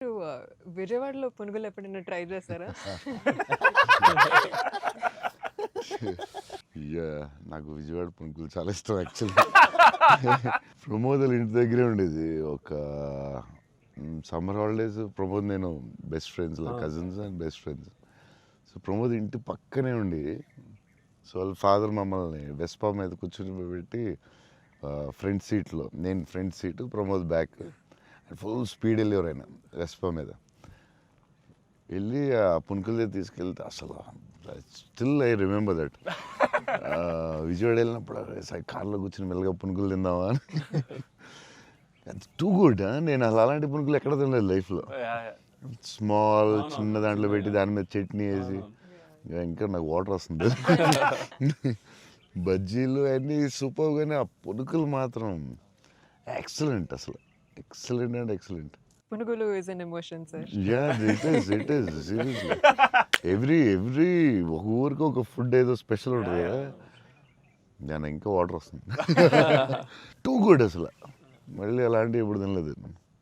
మీరు విజయవాడలో పునుగులు ఎప్పుడైనా ట్రై చేశారా? నాకు విజయవాడ పునుకులు చాలా ఇష్టం యాక్చువల్లీ. ప్రమోద్ ఇంటి దగ్గరే ఉండేది. ఒక సమ్మర్ హాలిడేస్ ప్రమోద్ నేను best friends, cousins and best friends. So Pramod ఇంటి పక్కనే ఉండి, సో వాళ్ళ ఫాదర్ మమ్మల్ని వెస్పా మీద కూర్చొని పెట్టి ఫ్రంట్ సీట్లో, నేను front seat, Pramod back, full speed వెళ్ళేవారు ఆయన వెస్పా మీద. వెళ్ళి ఆ పునుకుల తీసుకెళ్తే అసలు still I remember that. Vijayawada వెళ్ళినప్పుడు కార్లో కూర్చొని మెల్లగా పునుకులు తిందామా అని. Too good. నేను అసలు అలాంటి పునుకులు ఎక్కడ తినలేదు లైఫ్లో. స్మాల్ చిన్న దాంట్లో పెట్టి దాని మీద చట్నీ వేసి, ఇంకా నాకు వాటర్ వస్తుంది. బజ్జీలు అన్నీ సూపర్, కానీ ఆ పునుకులు మాత్రం ఎక్సలెంట్, అసలు ఎక్సలెంట్ అండ్ ఎక్సలెంట్. పునుగులు is an emotion sir. It is seriously. Every ఒక ఊరికి ఒక ఫుడ్ ఏదో స్పెషల్ ఉంటుంది కదా, నేను ఇంకా వాటర్ వస్తుంది. టూ గుడ్ అసలు. మళ్ళీ అలాంటివి ఎప్పుడు తినలేదు.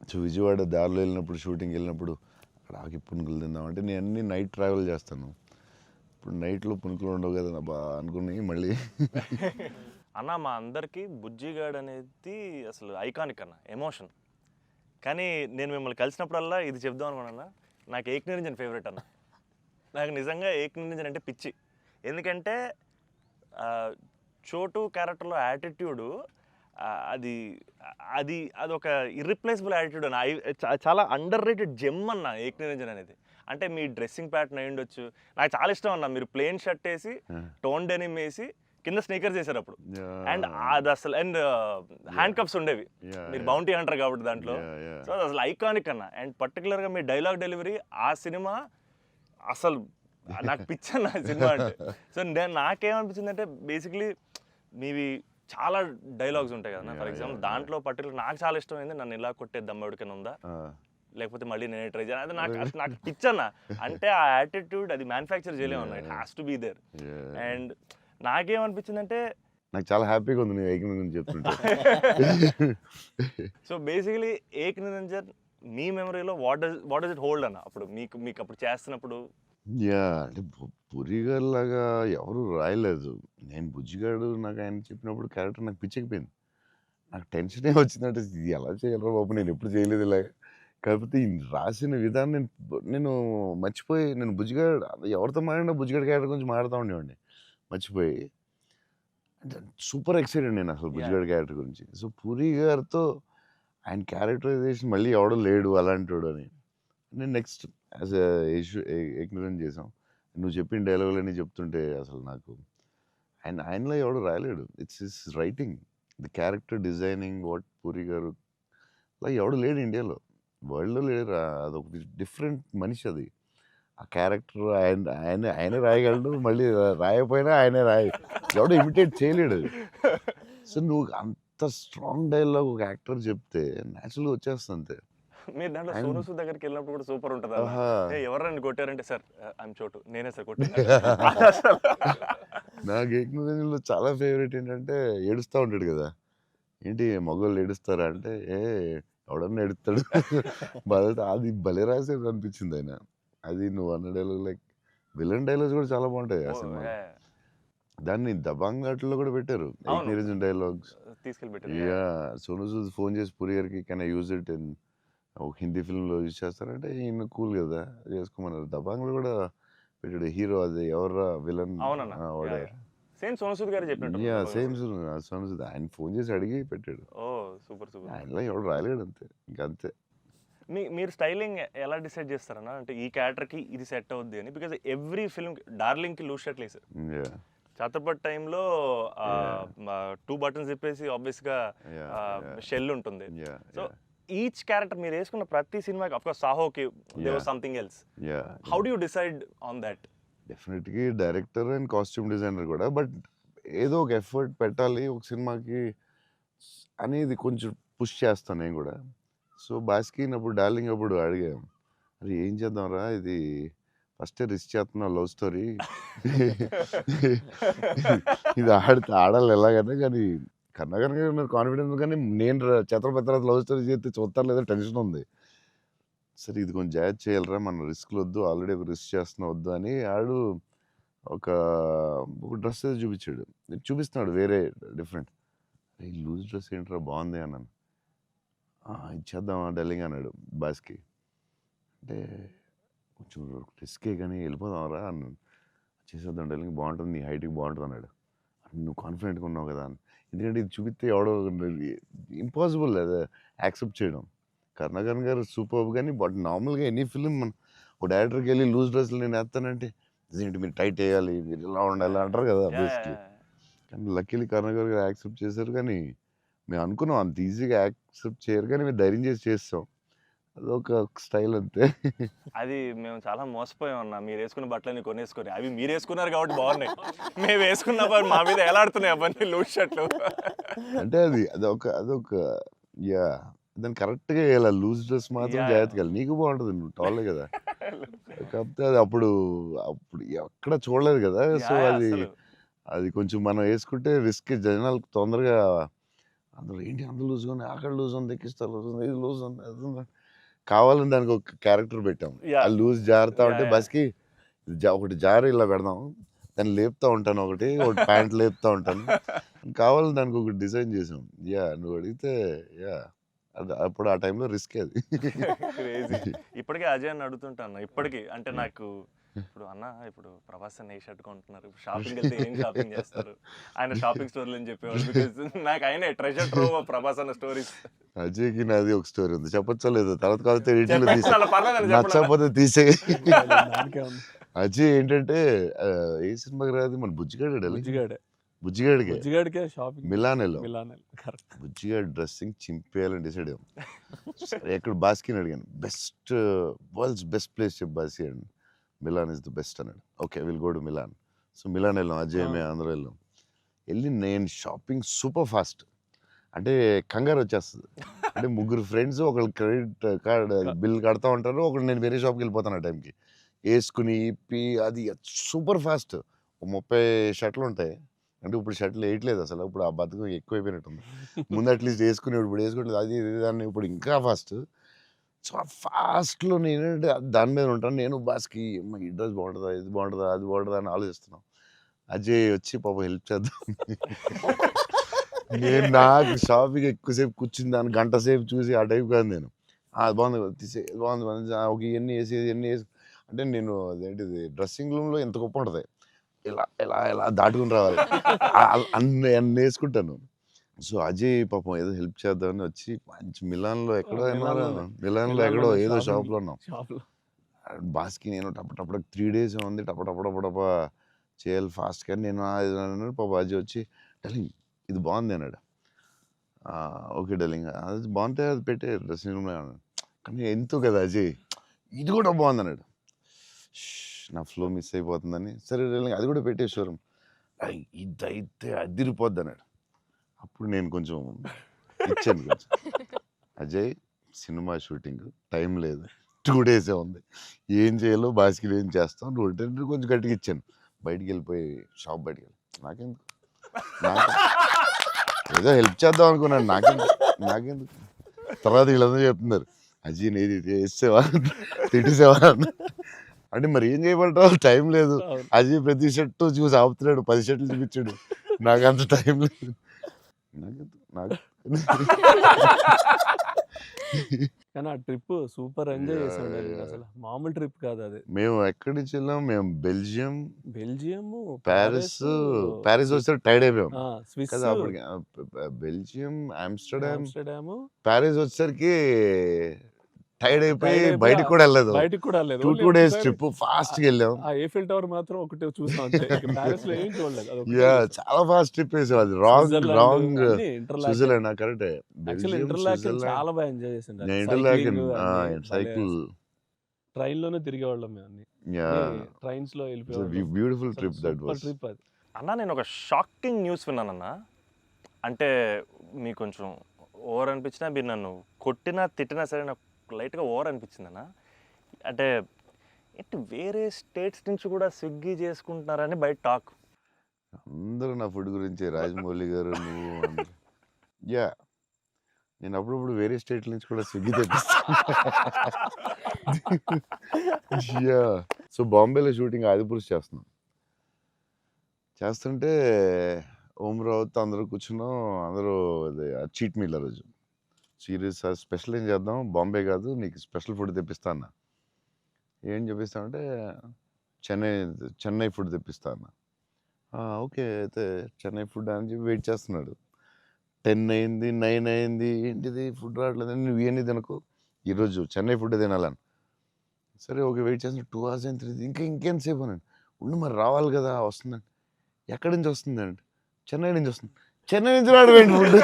సో విజయవాడ దారిలో వెళ్ళినప్పుడు, షూటింగ్ వెళ్ళినప్పుడు అక్కడ ఆగి పునుకులు తిందామంటే, నేను అన్ని నైట్ ట్రావెల్ చేస్తాను. ఇప్పుడు నైట్లో పునుకులు ఉండవు కదా బా అనుకుని మళ్ళీ. అన్న మా అందరికీ బుజ్జిగాడ్ అనేది అసలు ఐకానిక్ అన్న, ఎమోషన్. కానీ నేను మిమ్మల్ని కలిసినప్పుడల్లా ఇది చెప్దాం అనుకున్నా, నాకు ఏక్ నిరంజన్ ఫేవరెట్ అన్న. నాకు నిజంగా ఏక్ నిరంజన్ అంటే పిచ్చి. ఎందుకంటే చోటు క్యారెక్టర్లో యాటిట్యూడు, అది అది అదొక ఇర్రిప్లేసబుల్ యాటిట్యూడ్ అన్న. చాలా అండర్ రేటెడ్ జెమ్ అన్న ఏక్ నిరంజన్ అనేది. అంటే మీ డ్రెస్సింగ్ ప్యాటర్న్ అయి ఉండొచ్చు, నాకు చాలా ఇష్టం అన్న. మీరు ప్లెయిన్ షర్ట్ వేసి, టోన్ డెనిమ్ వేసి, కింద స్నీకర్స్ చేశారు అప్పుడు. అండ్ అది అసలు, అండ్ హ్యాండ్ కప్స్ ఉండేవి, మీరు బౌంటీ హంటర్ కాబట్టి దాంట్లో. సో అది అసలు ఐకానిక్ అన్న. అండ్ పర్టికులర్గా మీ డైలాగ్ డెలివరీ, ఆ సినిమా అసలు నాకు పిచ్చి అన్న సినిమా అంటే. సో నాకేమనిపించింది అంటే, బేసిక్లీ మీవి చాలా డైలాగ్స్ ఉంటాయి కదా. ఫర్ ఎగ్జాంపుల్ దాంట్లో పర్టికులర్ నాకు చాలా ఇష్టమైంది, నన్ను ఇలా కొట్టే దమ్మెడికని ఉందా, లేకపోతే మళ్ళీ నేనే ట్రై చేయాలి, అది నాకు పిచ్చి అన్న. అంటే ఆ యాటిట్యూడ్ అది మ్యానుఫ్యాక్చర్ చేయలేము అన్న, it has to be there. And నాకేమనిపించిందంటే, నాకు చాలా హ్యాపీగా ఉంది నేను ఏక్ నిరంజన్ చెప్తుంటే. సో బేసికలీ ఏక్ నిరంజన్ మీ మెమరీలో వాట్ డస్ ఇట్ హోల్డ్ అన్న? అప్పుడు మీకు అప్పుడు చేస్తున్నప్పుడు. అంటే పురిగారు లాగా ఎవరు రాయలేదు. నేను బుజ్జిగాడు నాకు ఆయన చెప్పినప్పుడు క్యారెక్టర్ నాకు పిచ్చెక్కిపోయింది. నాకు టెన్షనే వచ్చిందంటే, ఇది ఎలా చేయగలరా బాబు, నేను ఎప్పుడు చేయలేదు ఇలాగ. కాకపోతే ఈ రాసిన విధానం నేను మర్చిపోయి, నేను బుజ్జిగాడు ఎవరితో మాట్లాడినా బుజ్జిగాడు క్యారెక్టర్ గురించి మాట్లాడుతూ ఉండేవాడిని మర్చిపోయి. అంటే సూపర్ ఎక్సైటెడ్ నేను అసలు బుజ్జిగాడు క్యారెక్టర్ గురించి. సో పూరి గారితో ఆయన క్యారెక్టరైజేషన్ మళ్ళీ ఎవడో లేడు అలాంటి అని నేను నెక్స్ట్ యాజ్ ఏక్ నిరంజన్ చేసాం. నువ్వు చెప్పిన డైలాగులన్నీ చెప్తుంటే అసలు నాకు ఆయనలో ఎవడు రాయలేడు. It's his writing, the character designing, what Puri garu అలా ఎవడు లేడు ఇండియాలో, వరల్డ్లో లేడు. అదొక డిఫరెంట్ మనిషి అది. ఆ క్యారెక్టర్ ఆయనే రాయగలడు, మళ్ళీ రాయకపోయినా ఆయనే ఎవడో ఇమిటేట్ చేయలేడు. సో నువ్వు అంత స్ట్రాంగ్ డైలాగ్ ఒక యాక్టర్ చెప్తే న్యాచురల్గా వచ్చేస్తుంది అంతే. మీరు దాంట్లో సోనూ సూద్ దగ్గరికి వెళ్ళినప్పుడు కూడా సూపర్ ఉంటుంది. ఎవరైనా కొట్టారంటే, సార్ ఐమ్ చోటు, నేనే సార్ కొట్టాను. నాకు ఏక్ నిరంజన్లో చాలా ఫేవరెట్ ఏంటంటే, ఏడుస్తూ ఉంటాడు కదా, ఏంటి మగవాళ్ళు ఏడుస్తారా అంటే, ఎవడన్నా ఏడుస్తాడు. అది భలే రాసేది అనిపించింది ఆయన. అది నువ్వు అన్న డైలాగ్, లైక్ విలన్ డైలాగ్స్ కూడా చాలా బాగుంటాయి ఆ సినిమా. దాన్ని దబాంగ్ ఘాట్లో కూడా పెట్టారు ఏక్ నిరంజన్ డైలాగ్స్ తీసుకెళ్ళి. సోనూ సూద్ ఫోన్ చేసి పూరి గారికి, can I use it in ఒక హిందీ ఫిల్మ్లో యూజ్ చేస్తారంటే, ఈయన కూల్ కదా చేసుకోమన్నారు. దబాంగ్లో కూడా పెట్టాడు హీరో, అది ఎవరా విలన్. సేమ్ సోనూ సూద్ గారు చెప్పినట్టు. సేమ్ సోనూ సూద్ ఆయన ఫోన్ చేసి అడిగి పెట్టాడు. Super super. ఆయనలో ఎవడు రాయలేడు అంతే, ఇంకా అంతే. మీరు స్టైలింగ్ ఎలా డిసైడ్ చేస్తారన్నా? అంటే ఈ క్యారెక్టర్కి ఇది సెట్ అవుద్ది అని. బికాజ్ ఎవ్రీ ఫిల్మ్, డార్లింగ్కి లూజ్ షర్ట్ లేదు, ఛత్రపతి టైంలో 2 బటన్స్ చెప్పేసి ఆబ్వియస్గా షెల్ ఉంటుంది. సో ఈచ్ క్యారెక్టర్ మీరు వేసుకున్న ప్రతి సినిమాకి, ఆఫ్ కోర్స్ సాహోకి there was something else. How do you decide on that? డెఫినెట్గా డైరెక్టర్ అండ్ కాస్ట్యూమ్ డిజైనర్ కూడా, బట్ ఏదో ఒక ఎఫర్ట్ పెట్టాలి ఒక సినిమాకి అనేది కొంచెం పుష్ చేస్తాను నేను కూడా. సో బాస్కిన్ అప్పుడు డార్లింగ్ అప్పుడు అడిగాం, అది ఏం చేద్దాంరా, ఇది ఫస్టే రిస్క్ చేస్తున్నావు లవ్ స్టోరీ, ఇది ఆడాలి ఎలాగన్నా, కానీ కన్నా కనుక కాన్ఫిడెన్స్, కానీ నేను ఛత్రపతి లవ్ స్టోరీ చేస్తే చూస్తారు లేదా టెన్షన్ ఉంది. సరే ఇది కొంచెం జాగ్రత్త చేయాలిరా, మన రిస్క్లు వద్దు, ఆల్రెడీ ఒక రిస్క్ చేస్తున్నా వద్దు అని ఆడు ఒక డ్రెస్ ఏదో చూపించాడు. చూపిస్తున్నాడు వేరే డిఫరెంట్. ఈ లూజ్ డ్రెస్ ఏంట్రా బాగుంది అన్నాను. ఇచ్చేద్దామా డల్లింగ్ అన్నాడు బాస్కి. అంటే కొంచెం రిస్కే కానీ వెళ్ళిపోదాంరా అన్నాను. చేసేద్దాం డల్లింగ్, బాగుంటుంది, నీ హైట్కి బాగుంటుంది అన్నాడు. నువ్వు కాన్ఫిడెంట్గా ఉన్నావు కదా అని. ఎందుకంటే ఇది చూపిస్తే ఎవడో ఇంపాసిబుల్ అది యాక్సెప్ట్ చేయడం. కరుణాకరణ్ గారు సూపర్, కానీ బట్ నార్మల్గా ఎనీ ఫిలిం మన ఒక డైరెక్టర్కి వెళ్ళి లూజ్ డ్రెస్సులు నేను వేస్తానంటే ఇదేంటి మీరు టైట్ వేయాలి, మీరు ఇలా ఉండాలి అంటారు కదా బేసిక్లీ. కానీ లక్కీలీ కరుణాకర్ గారు యాక్సెప్ట్ చేశారు. కానీ మేము అనుకున్నాం అంత ఈజీగా యాక్సెప్ట్ చేయరు, కానీ మేము ధైర్యం చేసి చేస్తాం. అదొక స్టైల్ అంతే. అది మేము చాలా మోసపోయాం అన్న. మీరు వేసుకున్న బట్టలని కొనేసుకొని అవి మీరు వేసుకున్నారు కాబట్టి బాగున్నాయి. మేము వేసుకున్న మా మీద ఎలాడుతున్నాయి అవన్నీ లూజ్ షర్ట్లు. అంటే అదొక యా దాన్ని కరెక్ట్గా వేయాలి. లూజ్ డ్రెస్ మాత్రం జాగ్రత్తగా వేయాలి. నీకు బాగుంటుంది, నువ్వు టాలే కదా. కాకపోతే అది అప్పుడు ఎక్కడ చూడలేదు కదా. సో అది కొంచెం మనం వేసుకుంటే రిస్క్. జనాలకు తొందరగా అందరూ ఏంటి అంత లూజ్గా ఉంది, అక్కడ లూజ్ ఉంది, ఎక్కిస్తారు లూజ్ ఉంది, ఇది లూజ్ ఉంది, అది ఉంది. కావాలని దానికి ఒక క్యారెక్టర్ పెట్టాం. ఆ లూజ్ జారుతా ఉంటే బస్కి ఒకటి జారి ఇలా పెడదాం, దాన్ని లేపుతా ఉంటాను, ఒకటి ప్యాంట్ లేపుతా ఉంటాను. కావాలని దానికి ఒకటి డిజైన్ చేసాం. నువ్వు అడిగితే అది అప్పుడు ఆ టైంలో రిస్క్ అది. ఇప్పటికే అజయ్ అని అడుగుతుంటాను ఇప్పటికీ. అంటే నాకు ఇప్పుడు అన్న ఇప్పుడు ప్రభాస్ అన్న ఏ షర్ట్ కొంటున్నారు, షాపింగ్ వెళ్తే ఏం షాపింగ్ చేస్తారు, ఆయన షాపింగ్ స్టోర్లు అని చెప్పేవాడు. బికాస్ నాకు ఆయన ట్రెజర్ ట్రోవ్ ప్రభాస్ అన్న స్టోరీస్. అజయ్కి నాది ఒక స్టోరీ ఉంది, చెప్పచ్చా లేదు? తర్వాత కాకపోతే నచ్చకపోతే తీసే. అజయ్ ఏంటంటే ఏ సినిమాకి రాదు, మన బుజ్జిగాడికే మిలాన్ వెళ్ళాం. బుజ్జిగాడి డ్రెస్సింగ్ చింపేయాలని డిసైడ్ అయ్యాం. ఎక్కడ బాస్కిని అడిగాను, బెస్ట్ వరల్డ్స్ బెస్ట్ ప్లేస్ చెప్పు బాస్కి అని. మిలాన్ ఇస్ ద బెస్ట్ అన్నాడు. Okay will go to Milan. So Milan వెళ్ళాం, అజయ్ మేము అందరూ వెళ్ళాం. వెళ్ళి నేను షాపింగ్ సూపర్ ఫాస్ట్, అంటే కంగారు వచ్చేస్తుంది. అంటే ముగ్గురు ఫ్రెండ్స్ ఒకళ్ళు క్రెడిట్ కార్డ్ బిల్ కడతా ఉంటారు, ఒకళ్ళు నేను వేరే షాప్కి వెళ్ళిపోతాను ఆ టైంకి. వేసుకుని ఇప్పి అది సూపర్ ఫాస్ట్. 30 షర్ట్లు ఉంటాయి. అంటే ఇప్పుడు షర్ట్లు వేయట్లేదు అసలు, ఇప్పుడు ఆ బతుకు ఎక్కువైపోయినట్టుంది. ముందు అట్లీస్ట్ వేసుకుని ఇప్పుడు వేసుకోవట్లేదు, అది దాన్ని ఇప్పుడు ఇంకా ఫాస్ట్. సో ఆ ఫాస్ట్లో నేనంటే దాని మీద ఉంటాను. నేను బాస్కి ఈ డ్రెస్ బాగుంటుందా, ఇది బాగుంటుందా, అది బాగుంటుందా అని ఆలోచిస్తున్నాం. అజయ్ వచ్చి పాపం హెల్ప్ చేద్దాం. నేను నాకు షాపింగ్ ఎక్కువసేపు కూర్చుని దాన్ని గంట సేపు చూసి ఆ టైప్ కాదు నేను. అది బాగుంది తీసే, బాగుంది ఒక ఇవన్నీ వేసి అంటే నేను అదేంటిది డ్రెస్సింగ్ రూమ్లో ఎంత గొప్ప ఉంటుంది, ఇలా ఇలా ఇలా దాటుకుని రావాలి, అన్ని వేసుకుంటాను. సో అజయ్ పాపం ఏదో హెల్ప్ చేద్దామని వచ్చి మంచి మిలాన్లో ఎక్కడో ఏదో షాప్లో ఉన్నాం. బాస్కి నేను టపటపడ 3 days ఉంది, టపటపడపడప చేయాలి ఫాస్ట్. కానీ నేను పాప అజయ్ వచ్చి డలింగ్ ఇది బాగుంది అన్నాడు. ఓకే డలింగ్ అది బాగుంటే అది పెట్టే డ్రెస్సింగ్ రూమ్లో అన్నాడు. కానీ ఎంతో కదా అజయ్ ఇది కూడా బాగుంది అన్నాడు. నా ఫ్లో మిస్ అయిపోతుందని సరే డలింగ్ అది కూడా పెట్టే షోరూమ్, ఇదైతే అదిరిపోద్ది అన్నాడు. అప్పుడు నేను కొంచెం ఇచ్చాను కొంచెం. అజయ్ సినిమా షూటింగ్ టైం లేదు, 2 days ఉంది, ఏం చేయాలో బాస్కి ఏం చేస్తాం, నువ్వు కొంచెం గట్టిగా ఇచ్చాను. బయటికి వెళ్ళిపోయి షాప్ బయటికి వెళ్ళి నాకెందుకు ఏదో హెల్ప్ చేద్దాం అనుకున్నాను, నాకెందుకు. తర్వాత వీళ్ళందరూ చెప్తున్నారు అజయ్ నేది వేసేవా తిట్టేసేవా అంటే మరి ఏం చేయమంటావు, టైం లేదు. అజయ్ ప్రతి షర్టు చూసి ఆపుతున్నాడు, 10 షర్ట్లు చూపించాడు, నాకు అంత టైం లేదు. కానీ ఆ ట్రిప్ సూపర్ ఎంజాయ్ చేసాం. అసలు మామూలు ట్రిప్ కాదు అది. మేము ఎక్కడి నుంచి వెళ్ళాం, మేము బెల్జియం, ప్యారిస్ వచ్చేసరికి టైర్డ్ అయిపోయాం కదా. అప్పటికి బెల్జియం, ఆమ్స్టర్డామ్, ప్యారిస్ వచ్చేసరికి టైర్డ్ అయిపోయి బయటికి కూడా వెళ్ళలేదు. 2 days ట్రిప్ ఫాస్ట్ గా వెళ్ళాం. eiffel tower మాత్రం ఒకటి చూసాం, ప్యారిస్ లో ఏం చూడలేదు. చాలా ఫాస్ట్ ట్రిప్ వేసాం. అది రాంగ్ స్విట్జర్లాండ్ కరెక్ట్. చాలా బాగా ఎంజాయ్ చేసాం. సైకిల్ ట్రైన్ లోనే తిరిగేవాళ్ళం మేము అన్ని. ట్రైన్స్ లో వెళ్ళిపోయాం. Beautiful trip that was. అది అన్న నేను ఒక షాకింగ్ న్యూస్ విన్నానన్న. అంటే మీకు కొంచెం ఓవర్ అనిపించినా, మీరు నన్ను కొట్టినా తిట్టినా సరే నాకు లైట్గా ఓవర్ అనిపించింది అన్న. అంటే ఏంటి వేరే స్టేట్స్ నుంచి కూడా స్విగ్గీ చేసుకుంటున్నారని బయట టాక్. అందరూ నా ఫుడ్ గురించి రాజమౌళి గారు నువ్వు నేను అప్పుడప్పుడు వేరే స్టేట్ నుంచి కూడా స్విగ్గీ తెప్పిస్తాను. యా. సో బాంబేలో షూటింగ్ ఆదిపురుష్ చేస్తున్నాం. చేస్తుంటే ఓం రావుతో అందరూ కూర్చున్నాం. అందరూ అది చీట్ మీల్ ఆ రోజు. సీరియస్ స్పెషల్ ఏం చేద్దాం, బాంబే కాదు నీకు స్పెషల్ ఫుడ్ తెప్పిస్తా అన్న. ఏం చెప్పిస్తామంటే చెన్నై ఫుడ్ తెప్పిస్తా అన్న. ఓకే అయితే చెన్నై ఫుడ్ అని చెప్పి వెయిట్ చేస్తున్నాడు. 10 అయింది, 9 అయింది, ఏంటిది ఫుడ్ రావట్లేదు, నువ్వు ఇవన్నీ తినకు, ఈరోజు చెన్నై ఫుడ్ తినాలని. సరే ఓకే వెయిట్ చేస్తున్నా. 2 hours అయింది, 3 ఇంకెంతసేపు అనండి. ఉండు మరి రావాలి కదా వస్తుందండి. ఎక్కడి నుంచి వస్తుందండి? చెన్నై నుంచి వస్తుంది. చెన్నై నుంచి రావడం ఫుడ్.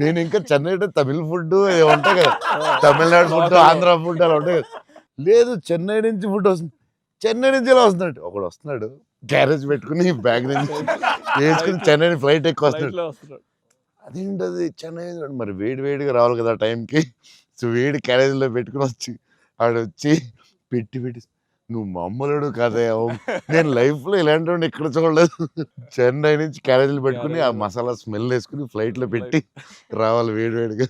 నేను ఇంకా చెన్నై అంటే తమిళ ఫుడ్ ఉంటాయి కదా, తమిళనాడు ఫుడ్, ఆంధ్ర ఫుడ్ అలా ఉంటాయి కదా. లేదు చెన్నై నుంచి ఫుడ్ వస్తుంది. చెన్నై నుంచి ఎలా వస్తున్నాడు? ఒకడు వస్తున్నాడు క్యారేజ్ పెట్టుకుని బ్యాగ్ నుంచి వేసుకుని చెన్నై ఫ్లైట్ ఎక్కువ వస్తున్నాడు. ఫ్లైట్లో వస్తున్నాడు. అదేంటది చెన్నై మరి వేడి వేడిగా రావాలి కదా ఆ టైంకి. సో వేడి క్యారేజ్లో పెట్టుకుని వచ్చి ఆడొచ్చి పెట్టి నువ్వు మామూలుడు కాదే, నేను లైఫ్లో ఇలాంటి వాడిని ఎక్కడ చూడలేదు. చెన్నై నుంచి క్యారేజీలు పెట్టుకుని ఆ మసాలా స్మెల్ వేసుకుని ఫ్లైట్లో పెట్టి రావాలి వేడివేడిగా.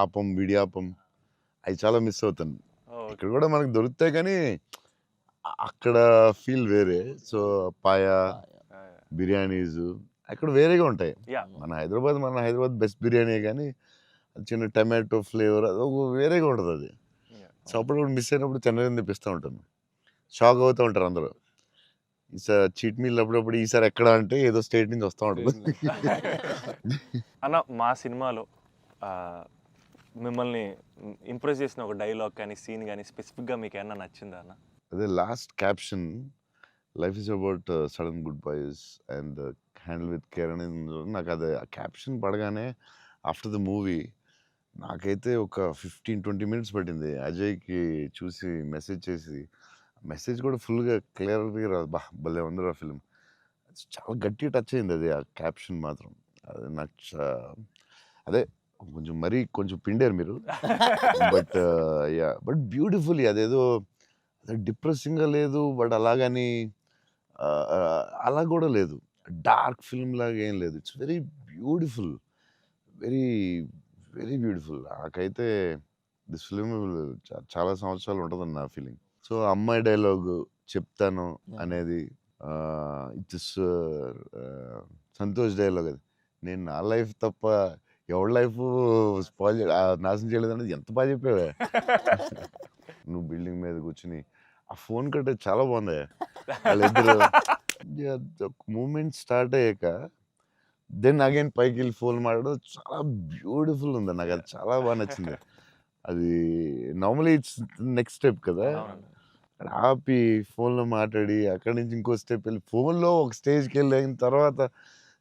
ఆపం విడియాపం అవి చాలా మిస్ అవుతాను. ఇక్కడ కూడా మనకు దొరుకుతాయి కానీ అక్కడ ఫీల్ వేరే. సో పాయా బిర్యానీస్ అక్కడ వేరేగా ఉంటాయి. మన హైదరాబాద్ బెస్ట్ బిర్యానీ కానీ చిన్న టమాటో ఫ్లేవర్ అది ఒక వేరేగా ఉంటుంది అది. సో అప్పుడు మిస్ అయినప్పుడు చెన్నై తెప్పిస్తూ ఉంటాను. షాక్ అవుతూ ఉంటారు అందరూ. ఈసారి చీట్ మీల్ అప్పుడప్పుడు ఈసారి ఎక్కడ అంటే ఏదో స్టేట్ నుంచి వస్తూ ఉంటుంది. అన్న మా సినిమాలో మిమ్మల్ని ఇంప్రెస్ చేసిన ఒక డైలాగ్ కానీ సీన్ కానీ స్పెసిఫిక్గా మీకు ఏమన్నా నచ్చిందా అన్న? అదే last caption, life is about sudden goodbyes and handle with care అనేది. నాకు అది ఆ క్యాప్షన్ పడగానే ఆఫ్టర్ ద మూవీ నాకైతే ఒక 15-20 minutes పట్టింది అజయ్కి చూసి మెసేజ్ చేసి. మెసేజ్ కూడా ఫుల్గా క్లియర్గా రాదు. భలే ఉంది ఆ ఫిల్మ్. చాలా గట్టిగా టచ్ అయింది అది ఆ క్యాప్షన్ మాత్రం. అది నాకు అదే కొంచెం మరీ కొంచెం పిండారు మీరు. బట్ బ్యూటిఫుల్లీ అదేదో డిప్రెసింగ్గా లేదు, బట్ అలాగని అలా కూడా లేదు, డార్క్ ఫిల్మ్ లాగా ఏం లేదు. It's very beautiful, very very beautiful. నాకైతే దిస్ ఫిల్మ్ చాలా సంవత్సరాలు ఉంటుందని నా ఫీలింగ్. సో అమ్మాయి డైలాగు చెప్తాను అనేది ఇట్స్ సంతోష్ డైలాగ్. అది నేను నా లైఫ్ తప్ప ఎవరి లైఫ్ స్పాయిల్ నాశనం చేయలేదు అనేది ఎంత బాగా చెప్పావే. నువ్వు బిల్డింగ్ మీద కూర్చుని ఆ ఫోన్ కట్టే చాలా బాగుంది. వాళ్ళిద్దరు మూమెంట్ స్టార్ట్ అయ్యాక దెన్ అగైన్ పైకి వెళ్ళి ఫోన్ మాట్లాడడం చాలా బ్యూటిఫుల్ ఉంది. నాకు అది చాలా బాగా నచ్చింది. అది నార్మలీ ఇట్స్ నెక్స్ట్ స్టెప్ కదా, ఆపి ఫోన్లో మాట్లాడి అక్కడి నుంచి ఇంకో స్టెప్ వెళ్ళి ఫోన్లో ఒక స్టేజ్కి వెళ్ళిన తర్వాత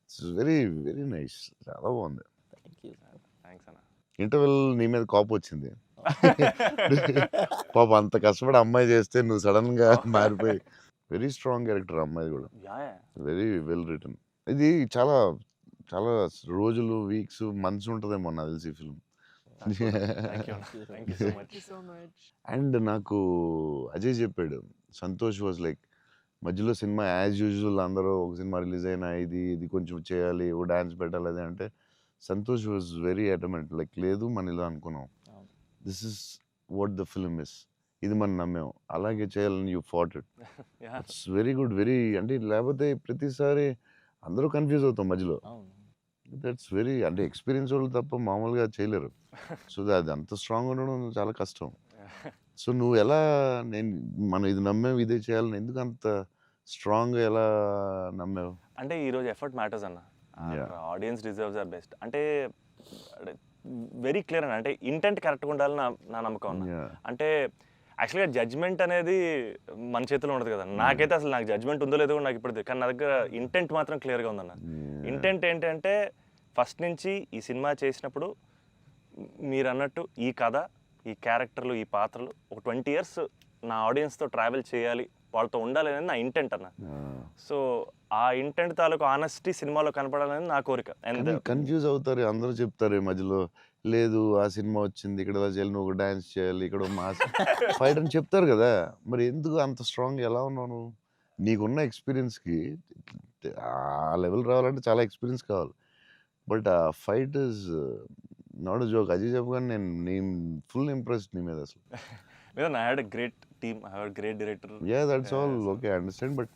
ఇట్స్ వెరీ వెరీ నైస్. చాలా బాగుంది. థ్యాంక్స్ అన్న. ఇంటర్వెల్ నీ మీద కోపం వచ్చింది. పాప అంత కష్టపడి అమ్మాయి చేస్తే నువ్వు సడన్గా మారిపోయి. వెరీ స్ట్రాంగ్ క్యారెక్టర్ అమ్మాయి కూడా, వెరీ వెల్ రిటర్న్. ఇది చాలా చాలా రోజులు, వీక్స్, మంత్స్ ఉంటుందేమో నాకు తెలిసి ఫిల్మ్. అండ్ నాకు అజయ్ చెప్పాడు, సంతోష్ వాజ్ లైక్ మధ్యలో సినిమా యాజ్ యూజువల్ అందరూ ఒక సినిమా రిలీజ్ అయినా ఇది కొంచెం చేయాలి, ఓ డాన్స్ పెట్టాలి అది అంటే సంతోష్ వాజ్ వెరీ అటమెంట్. లైక్ లేదు మన ఇలా అనుకున్నాం, this is what the film is, ఇది మనం నమ్మాం, అలాగే చేయాలని you fat it. It's very good, very అంటే లేకపోతే ప్రతిసారి అందరూ కన్ఫ్యూజ్ అవుతాం మధ్యలో. దట్స్ వెరీ అంటే ఎక్స్పీరియన్స్ వాళ్ళు తప్ప మామూలుగా చేయలేరు. సో అది అంత స్ట్రాంగ్ ఉండడం చాలా కష్టం. సో నువ్వు ఎలా మనం ఇది నమ్మావు ఇదే చేయాలని ఎందుకు అంత స్ట్రాంగ్గా ఎలా నమ్మావు? అంటే ఈరోజు ఎఫర్ట్ మ్యాటర్స్ అన్న. ఆడియన్స్ డిజర్వ్స్ ఆర్ బెస్ట్ అంటే వెరీ క్లియర్ అన్న. అంటే ఇంటెంట్ కరెక్ట్గా ఉండాలని నా నమ్మకం అన్న. అంటే యాక్చువల్గా జడ్జ్మెంట్ అనేది మన చేతిలో ఉండదు కదా. నాకైతే అసలు నాకు జడ్జ్మెంట్ ఉందో లేదో నాకు ఇప్పుడు, కానీ నా దగ్గర ఇంటెంట్ మాత్రం క్లియర్గా ఉందన్న. ఇంటెంట్ ఏంటంటే ఫస్ట్ నుంచి ఈ సినిమా చేసినప్పుడు మీరు అన్నట్టు ఈ కథ, ఈ క్యారెక్టర్లు, ఈ పాత్రలు ఒక 20 years నా ఆడియన్స్తో ట్రావెల్ చేయాలి, వాళ్ళతో ఉండాలి అనేది నా ఇంటెంట్ అన్న. సో ఆ ఇంటెంట్ తాలూకు ఆనెస్టీ సినిమాలో కనపడాలనేది నా కోరిక. కన్ఫ్యూజ్ అవుతారు అందరూ, చెప్తారు మధ్యలో లేదు ఆ సినిమా వచ్చింది ఇక్కడ ఎలా చేయాలి, నువ్వు డాన్స్ చేయాలి, ఇక్కడ మాస్ ఫైట్ అని చెప్తారు కదా. మరి ఎందుకు అంత స్ట్రాంగ్ ఎలా ఉన్నావు? నీకున్న ఎక్స్పీరియన్స్కి ఆ లెవెల్ రావాలంటే చాలా ఎక్స్పీరియన్స్ కావాలి. బట్ ఆ fight is not joke. Ajay చెప్పగానే నేను ఫుల్ ఇంప్రెస్డ్ నీ మీద అసలు. Because I had a great team, I had a great director. Yeah that's all so- okay understand but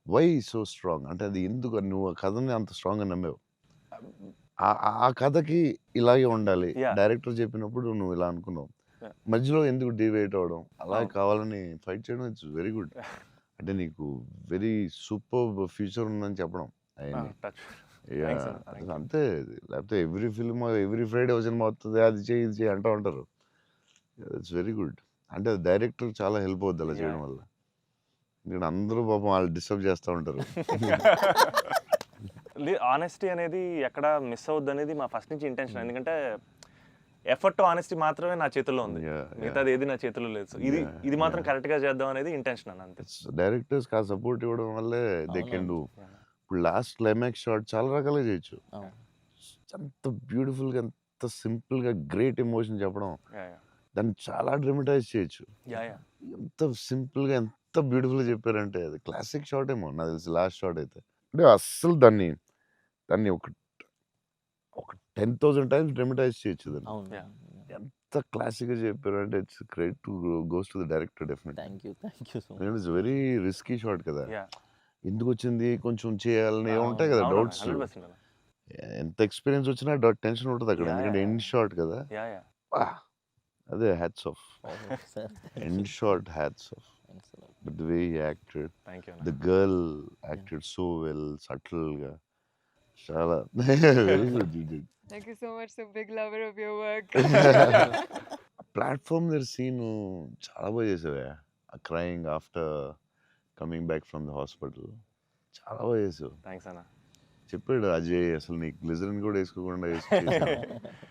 why so strong అంటే అది ఎందుకు నువ్వు ఆ కథని అంత స్ట్రాంగ్గా నమ్మావు ఆ కథకి ఇలాగే ఉండాలి Yeah. డైరెక్టర్ చెప్పినప్పుడు నువ్వు ఇలా అనుకున్నావు Yeah. మధ్యలో ఎందుకు డివేట్ అవడం అలా అవును. కావాలని ఫైట్ చేయడం ఇట్స్ వెరీ గుడ్ అంటే నీకు వెరీ సూపర్ ఫ్యూచర్ ఉందని చెప్పడం అవన్నీ touch. Yeah, Thanks, sir. Thank you. అంతే లేకపోతే ఎవ్రీ ఫిల్మ్ ఎవ్రీ ఫ్రైడే ఒక సినిమా వస్తుంది అది చేయి ఇది చేయి అంటూ ఉంటారు ఇట్స్ వెరీ గుడ్ అంటే డైరెక్టర్ చాలా హెల్ప్ అవుద్ది అలా చేయడం వల్ల ఇక్కడ అందరూ పాపం వాళ్ళు డిస్టర్బ్ చేస్తూ ఉంటారు ఆనెస్టీ అనేది ఎక్కడ మిస్ అవుద్ది అనేది మా ఫస్ట్ నుంచి ఇంటెన్షన్, ఎందుకంటే ఎఫర్ట్ ఆనెస్టీ మాత్రమే నా చేతుల్లో ఉంది, Yeah, మిగతాది ఏది నా చేతుల్లో లేదు. సో ఇది Yeah, ఇది మాత్రం yeah. కరెక్ట్ గా చేద్దాం అనేది ఇంటెన్షన్ అన్న అంతే. డైరెక్టర్స్ ఆ సపోర్ట్ ఇవ్వడం వల్లే దే కెన్ డూ. ఇప్పుడు లాస్ట్ క్లైమాక్స్ షాట్ చాలా రకాలుగా చేయొచ్చు, ఎంత బ్యూటిఫుల్గా ఎంత సింపుల్గా గ్రేట్ ఎమోషన్ చెప్పడం, దాన్ని చాలా డ్రమటైజ్ చేయొచ్చు. ఎంత సింపుల్గా ఎంత బ్యూటిఫుల్గా చెప్పారంటే అది క్లాసిక్ షాట్ ఏమో నాకు తెలిసి లాస్ట్ షాట్ అయితే. అంటే అస్సలు దాన్ని ఒక 10,000 టైమ్స్ డ్రమటైజ్ చేయొచ్చు దాన్ని. Yeah. ఎంత క్లాసిక్గా చెప్పారు అంటే it's credit to goes to the director definite. Thank you so much. It's very risky shot కదా, Yeah. ఎందుకు వచ్చింది కొంచెం చేయాలని అవును, ఉంటాయి కదా అవును, డౌట్స్. 100% అన్న. ఎంత ఎక్స్పీరియన్స్ వచ్చినా టెన్షన్ ఉంటుంది అక్కడ, Yeah, ఎందుకంటే yeah, ఎండ్ షాట్ కదా. Yeah, yeah. అదే hats off, sir end shot hats off. Thanks a lot. But the way he acted, Thank you the అన్న. గర్ల్ యాక్టెడ్ సో వెల్, సటిల్గా, చాలా very good. Thank you so much, so big lover of your work. Platform దగ్గర scene చాలా బాగా చేసావే, crying after coming back from the hospital, చాలా బాగా చేసావు. Thanks అన్న. చెప్పాడు అజయ్ అసలు నీకు గ్లిజరిన్ కూడా వేసుకోకుండా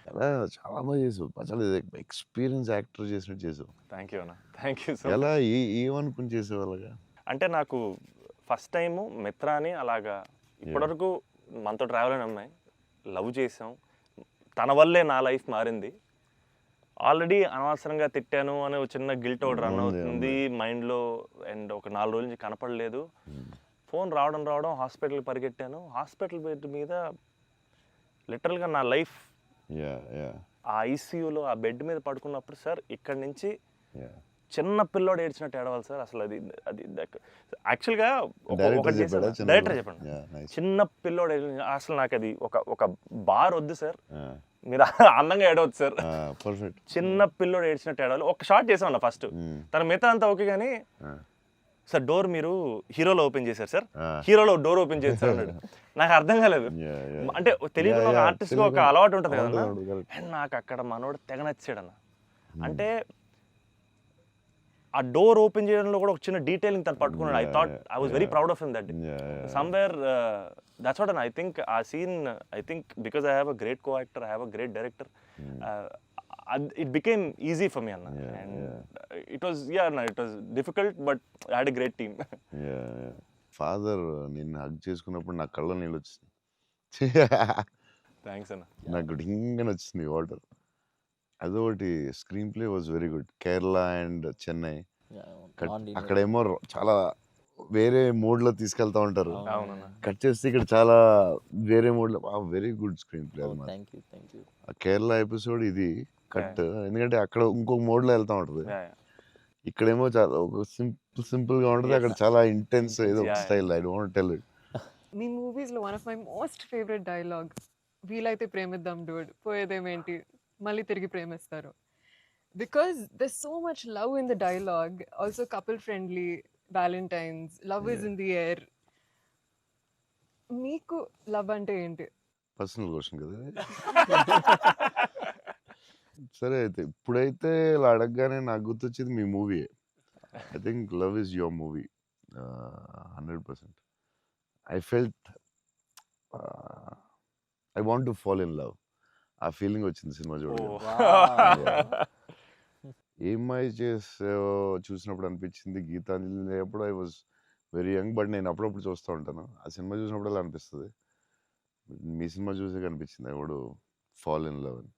అలా చాలా బాగా చేసావు, చాలా ఎక్స్పీరియన్స్ యాక్టర్ చేసినట్టు చేసావు. థ్యాంక్ యూ అన్న. థ్యాంక్ యూ సో ఎలా ఏమనుకుని చేసావు అలాగా? అంటే నాకు ఫస్ట్ టైము మిత్రాని అలాగా ఇప్పటివరకు మనతో ట్రావెల్ అయిన అమ్మాయి లవ్ చేసాం, తన వల్లే నా లైఫ్ మారింది. ఆల్రెడీ అనవసరంగా తిట్టాను అనే ఒక చిన్న గిల్ట్ ఒకటి రన్ అవుతుంది మైండ్లో, అండ్ ఒక 4 రోజుల నుంచి కనపడలేదు. ఫోన్ రావడం హాస్పిటల్కి పరిగెట్టాను. హాస్పిటల్ బెడ్ మీద లిటరల్గా నా లైఫ్ ఆ ఐసీయూలో ఆ బెడ్ మీద పడుకున్నప్పుడు, సార్ ఇక్కడి నుంచి చిన్న పిల్లోడు ఏడ్చినట్టు ఏడవాలి సార్. అసలు అది అది యాక్చువల్గా డైరెక్టర్ చెప్పండి, చిన్న పిల్లోడు అసలు నాకు అది ఒక బార్ వద్దు సార్, మీరు అందంగా ఏడవద్దు సార్, చిన్న పిల్లోడు ఏడ్చినట్టు ఏడవాలి. ఒక షాట్ చేసామన్న ఫస్ట్, తన మిగతా అంతా ఓకే కానీ సార్ డోర్ మీరు హీరోలో ఓపెన్ చేశారు సార్, హీరోలో డోర్ ఓపెన్ చేశారు అన్నాడు. నాకు అర్థం కాలేదు, అంటే తెలియకుండా ఒక ఆర్టిస్ట్గా ఒక అలవాటు ఉంటుంది కదన్నా. అండ్ నాకు అక్కడ మనోడు తెగ నచ్చాడు అన్న. అంటే ఆ డోర్ ఓపెన్ చేయడంలో కూడా ఒక చిన్న డీటెయిలింగ్ తను పట్టుకున్నాడు. I thought I was very proud of him that somewhere. That's what I think ఆ scene, I think because I have a great co actor, I have a great director, it became easy for me Anna. And it was it was difficult but I had a great team. Father నిన్ను hug చేసుకున్నప్పుడు నా కళ్ళ నీళ్ళు వచ్చింది. Thanks అన్న. నాకు డింగని వచ్చింది water. అదొకటి screen play was very good. Kerala and Chennai అక్కడేమో చాలా వేరే మోడ్లో తీసుకెళ్తా ఉంటారు, అవునన్నా. కట్ చేస్తే ఇక్కడ చాలా వేరే మోడ్లో, very good screen play. Thank you. Kerala episode ఇది కట్, ఎందుకంటే అక్కడ ఇంకొక మోడ్లో వెళ్తా ఉంటుంది, ఇక్కడేమో చాలా ఒక సింపుల్గా ఉంటుంది, అక్కడ చాలా ఇంటెన్స్ ఏదో style. I don't tell it. మీ మూవీస్లో one of my most favourite dialogue, వీలైతే ప్రేమిద్దాం డూడ్, పోయేదేమేంటి మళ్ళీ తిరిగి ప్రేమిస్తారు. Because there so much love in the dialogue, also couple friendly, valentines, love is in the air. మీకు లవ్ అంటే ఏంటి? పర్సనల్ క్వశ్చన్ కదా. సరే అయితే ఇప్పుడైతే ఇలా అడగగానే నాకు గుర్తొచ్చేది మీ movie. I think love is your movie 100%. I felt I want to fall in love. ఆ ఫీలింగ్ వచ్చింది సినిమా చూడగా. ఏమై చేసావో చూసినప్పుడు అనిపించింది, గీతాంజలి అప్పుడు I was very young, but నేను అప్పుడప్పుడు చూస్తూ ఉంటాను. ఆ సినిమా చూసినప్పుడు అలా అనిపిస్తుంది. మీ సినిమా చూసే కనిపించింది I would fall in love అని.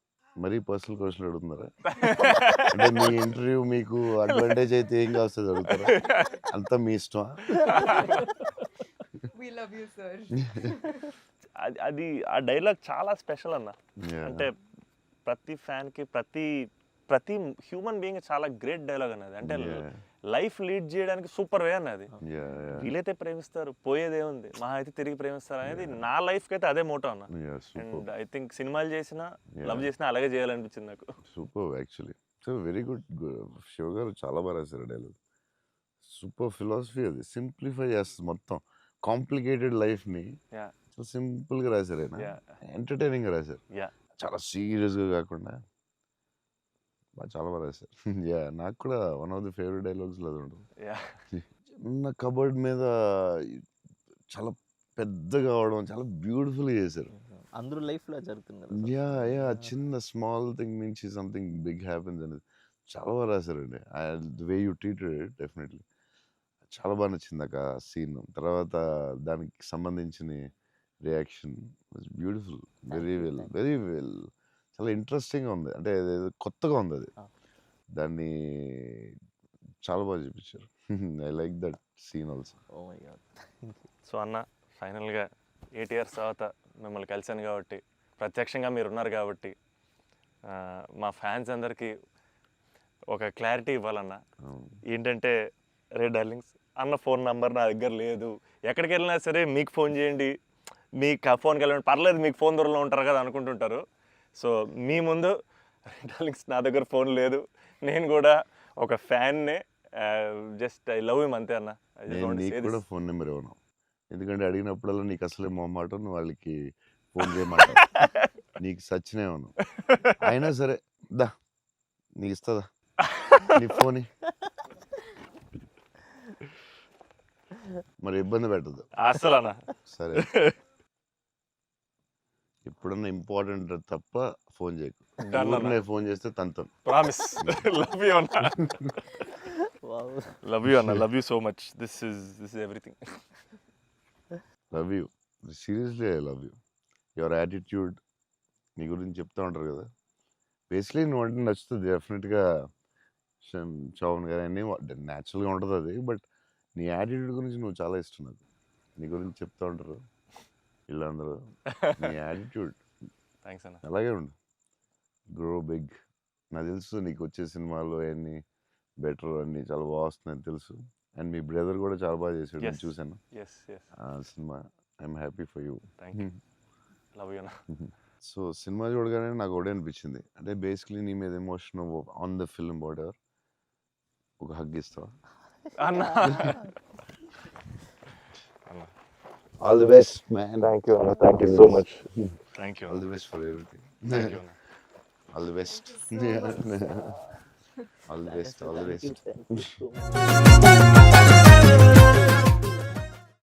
మరీ పర్సనల్ క్వశ్చన్ అడుగుతున్నారా? అంటే మీ ఇంటర్వ్యూ మీకు అడ్వాంటేజ్ అయితే ఏం కావస్తుంది అడుగుతారా? అంతా మీ ఇష్టమా? We love you, sir. అది ఆ డైలాగ్ చాలా స్పెషల్ అన్న. అంటే ప్రతి ఫ్యాన్కి, ప్రతి ప్రతి హ్యూమన్ బీయింగ్ చాలా గ్రేట్ డైలాగ్ అన్నది. అంటే Yeah. లైఫ్ లీడ్ చేయడానికి సూపర్ వే అన్నది. Yeah, yeah. వీలైతే ప్రేమిస్తారు, పోయేదే ఉంది, మహా అయితే తిరిగి ప్రేమిస్తారు అనేది నా లైఫ్కి అయితే అదే మోటో అన్న. Yeah, super. And I think సినిమాలు చేసినా Yeah. లవ్ చేసినా అలాగే చేయాలనిపించింది నాకు. Super actually. So very good. Shiva గారు చాలా బాగా రాశారు డైలాగ్. సూపర్ ఫిలాసఫీ అది. సింప్లిఫై చేస్తుంది మొత్తం కాంప్లికేటెడ్ లైఫ్ని. Yeah. చాలా సింపుల్గా రాశారు ఆయన. Yeah. ఎంటర్టైనింగ్గా రాశారు. Yeah. చాలా సీరియస్గా కాకుండా చాలా బాగా రాశారు. యా నాకు కూడా వన్ ఆఫ్ ది ఫేవరెట్ డైలాగ్స్లో అది ఉంటుంది. Yeah. చిన్న కబర్డ్ మీద చాలా పెద్దగా అవడం చాలా బ్యూటిఫుల్గా చేశారు. అందరూ లైఫ్లో జరుగుతుంది కదా సార్. యా యా చిన్న స్మాల్ థింగ్ నుంచి సంథింగ్ బిగ్ హ్యాపెన్స్ అనేది చాలా బాగా రాశారండి. The way you treated it definitely చాలా బాగా నచ్చింది నాకు ఆ సీన్. తర్వాత దానికి సంబంధించిన reaction was beautiful. Very well very well. చాలా ఇంట్రెస్టింగ్గా ఉంది. అంటే అదేదో కొత్తగా ఉంది అది. Ah. దాన్ని చాలా బాగా చూపించారు. I like that scene also. Oh my god. So అన్న ఫైనల్గా 8 years తర్వాత మిమ్మల్ని కలిశాను కాబట్టి, ప్రత్యక్షంగా మీరు ఉన్నారు కాబట్టి, మా ఫ్యాన్స్ అందరికీ ఒక క్లారిటీ ఇవ్వాలన్న. ఏంటంటే రే డార్లింగ్స్ అన్న ఫోన్ నంబర్ నా దగ్గర లేదు, ఎక్కడికి వెళ్ళినా సరే మీకు ఫోన్ చేయండి, మీకు ఫోన్కి వెళ్ళండి పర్లేదు, మీకు ఫోన్ దూరంలో ఉంటారు కదా అనుకుంటుంటారు. సో మీ ముందు రే డార్లింగ్స్ నా దగ్గర ఫోన్ లేదు, నేను కూడా ఒక ఫ్యాన్నే, జస్ట్ ఐ లవ్ హిమ్ అంతే అన్న. నేను నీకు కూడా ఫోన్ నెంబర్ ఇవ్వను. ఎందుకంటే అడిగినప్పుడల్లా నీకు అసలే మొహమాట, నువ్వు వాళ్ళకి ఫోన్ చేయమాట, నీకు సచ్చినే ఇవ్వను. అయినా సరే దా నీకు ఇస్తుందా నీ ఫోన్, మరి ఇబ్బంది పెట్టద్దు అసలు అన్న. సరే. ఎప్పుడన్నా ఇంపార్టెంట్ తప్ప ఫోన్ చేయకు. Done అన్న. ఊరినే ఫోన్ చేస్తే తంతాను. ప్రామిస్. లవ్ యూ అన్న. వావ్. లవ్ యూ అన్న, love you so much. This is everything. Love you, seriously I love you. Your attitude నీ గురించి చెప్తా ఉంటారు కదా, బేసిక్లీ నువ్వు అంటే నచ్చుతుంది డెఫినెట్గా. చౌన్ గారు అన్నీ న్యాచురల్గా ఉంటుంది అది, బట్ నీ యాటిట్యూడ్ గురించి నువ్వు చాలా ఇష్టం నాకు. నీ గురించి చెప్తా ఉంటారు వీళ్ళందరూ. నీ యాటిట్యూడ్ థ్యాంక్స్ అన్న. అలాగే ఉండు, గ్రో బిగ్. నాకు తెలుసు నీకు వచ్చే సినిమాలు అవన్నీ బెటర్ అన్నీ చాలా బాగా వస్తున్నాయని తెలుసు. అండ్ మీ బ్రదర్ కూడా చాలా బాగా చేసాడు, నేను Yes. చూశాను ఎస్ ఎస్, ఆ సినిమా. I'm happy for you. Thank you. Love you అన్న. సో సినిమా చూడగానే నాకు ఒకటే అనిపించింది, అంటే బేసిక్లీ నీ మీద emotion on the film whatever, ఒక హగ్ ఇస్తావా? అన్న. All the best man. Thank you అన్న, thank you so much. Thank you all అన్న, the best for everything. Thank you అన్న. All the best. Thank you. All the best. All the Thank you. Best. Thank you so much.